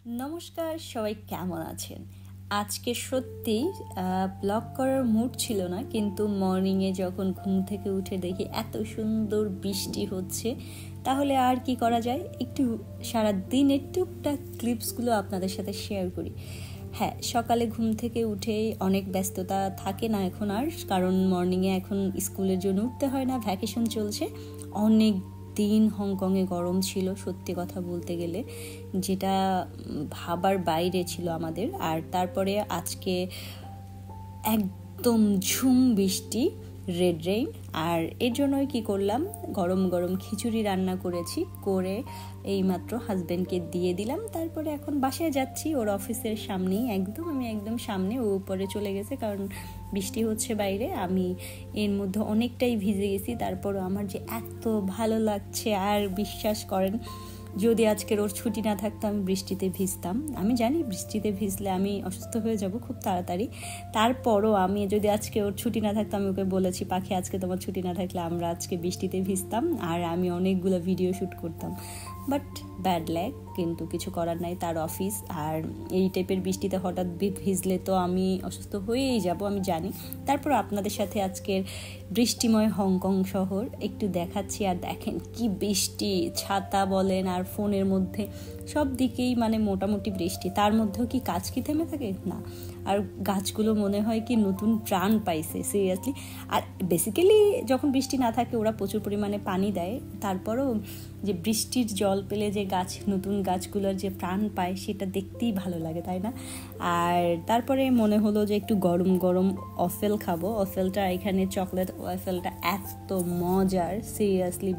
নমস্কার, সবাই কেমন আছেন? আজকে সত্যি ব্লগ করার মুড ছিল না, কিন্তু মর্নিংয়ে যখন ঘুম থেকে উঠে দেখি এত সুন্দর বৃষ্টি হচ্ছে, তাহলে আর কি করা যায়, একটু সারা দিনের টুকটাক ক্লিপসগুলো আপনাদের সাথে শেয়ার করি। হ্যাঁ, সকালে ঘুম থেকে উঠেই অনেক ব্যস্ততা থাকে না এখন আর, কারণ মর্নিংয়ে এখন স্কুলের জন্য উঠতে হয় না, ভ্যাকেশন চলছে। অনেক দিন হংকংয়ে গরম ছিল, সত্যি কথা বলতে গেলে, যেটা ভাবার বাইরে ছিল আমাদের। আর তারপরে আজকে একদম ঝুম বৃষ্টি, রেড রেইন। আর এর জন্যই কি করলাম, গরম গরম খিচুড়ি রান্না করেছি, করে এইমাত্র হাজব্যান্ডকে দিয়ে দিলাম। তারপরে এখন বাসায় যাচ্ছি, ওর অফিসের সামনেই, আমি একদম সামনে, ও উপরে চলে গেছে কারণ বৃষ্টি হচ্ছে বাইরে। আমি এর মধ্যে অনেকটাই ভিজে গেছি, তারপরও আমার যে এত ভালো লাগছে, আর বিশ্বাস করেন, যদি আজকের ওর ছুটি না থাকতো আমি বৃষ্টিতে ভিজতাম। আমি জানি বৃষ্টিতে ভিজলে আমি অসুস্থ হয়ে যাব খুব তাড়াতাড়ি, তারপরও আমি যদি আজকে ওর ছুটি না থাকতো, আমি ওকে বলেছি, পাখি আজকে তোমার ছুটি না থাকলে আমরা আজকে বৃষ্টিতে ভিজতাম আর আমি অনেকগুলো ভিডিও শ্যুট করতাম। বাট ব্যাড ল্যাক, কিন্তু কিছু করার নাই, তার অফিস। আর এই টাইপের বৃষ্টিতে হঠাৎ ভিজলে তো আমি অসুস্থ হয়েই যাব, আমি জানি। তারপর আপনাদের সাথে আজকের বৃষ্টিময় হংকং শহর একটু দেখাচ্ছি। আর দেখেন কি বৃষ্টি, ছাতা বলেন আর ফোনের মধ্যে সব দিকেই মানে মোটামুটি বৃষ্টি। তার মধ্যেও কি কাজ কি থেমে থাকে না, আর গাছগুলো মনে হয় কি নতুন প্রাণ পাইছে, সিরিয়াসলি। আর বেসিক্যালি যখন বৃষ্টি না থাকে ওরা প্রচুর পরিমাণে পানি দেয়, তারপরও যে বৃষ্টির জল পেলে যে গাছ, নতুন গাছগুলোর যে প্রাণ পায়, সেটা দেখতেই ভালো লাগে, তাই না? আর তারপরে মনে হলো যে একটু গরম গরম ওয়াফেল খাবো। ওয়াফেলটা এখানে চকলেট ওয়াফেলটা এত মজার, সিরিয়াসলি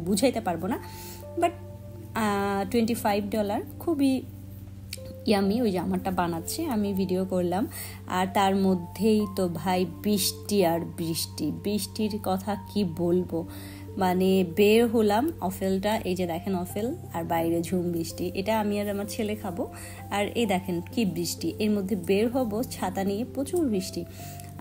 বুঝাইতে পারবো না। বাট $25, খুবই ইয়ামি। ওই যে আমারটা বানাচ্ছে, আমি ভিডিও করলাম। আর তার মধ্যেই তো ভাই বৃষ্টি আর বৃষ্টির কথা কি বলবো, মানে বের হলাম, অফেলটা এই যে দেখেন অফেল, আর বাইরে ঝুম বৃষ্টি। এটা আমি আর আমার ছেলে খাবো। আর এই দেখেন কি বৃষ্টি, এর মধ্যে বের হব ছাতা নিয়ে, প্রচুর বৃষ্টি।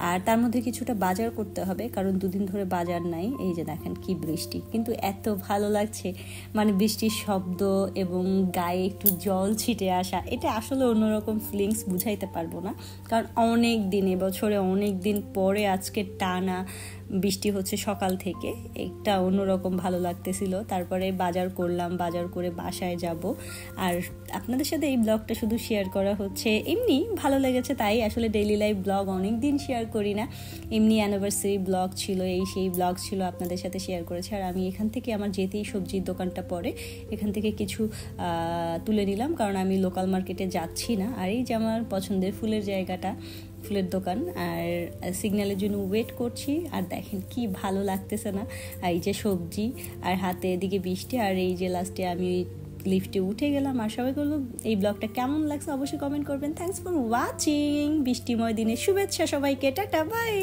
আর তার মধ্যে কিছুটা বাজার করতে হবে, কারণ দুদিন ধরে বাজার নাই। এই যে দেখেন কি বৃষ্টি, কিন্তু এত ভালো লাগছে, মানে বৃষ্টির শব্দ এবং গায়ে একটু জল ছিটে আসা, এটা আসলে অন্যরকম ফিলিংস, বুঝাইতে পারবো না। কারণ অনেক দিন, এবছরে অনেক দিন পরে আজকে টানা বৃষ্টি হচ্ছে সকাল থেকে, একটা অন্যরকম ভালো লাগতেছিল। তারপরে বাজার করলাম, বাজার করে বাসায় যাব। আর আপনাদের সাথে এই ব্লগটা শুধু শেয়ার করা হচ্ছে এমনি ভালো লেগেছে, তাই আসলে ডেইলি লাইফ ব্লগ অনেক দিন শেয়ার করি না, এমনি অ্যানিভার্সারি ব্লগ ছিল, সেই ব্লগ ছিল, আপনাদের সাথে শেয়ার করেছি। আর আমি এখান থেকে আমার যেতেই সবজির দোকানটা পড়ে, এখান থেকে কিছু তুলে নিলাম, কারণ আমি লোকাল মার্কেটে যাচ্ছি না। আর এই যে আমার পছন্দের ফুলের জায়গাটা, ফুলের দোকান, আর সিগন্যালের জন্য ওয়েট করছি। আর দেখেন কি ভালো লাগতেছে না, এই যে সবজি আর হাতে এদিকে বৃষ্টি, আর এই যে লাস্টে আমি লিফটে উঠে গেলাম। আর সবাই বলবো এই ব্লগটা কেমন লাগছে অবশ্যই কমেন্ট করবেন। Thanks for watching. বৃষ্টিময় দিনের শুভেচ্ছা সবাইকে, টাটা, বাই।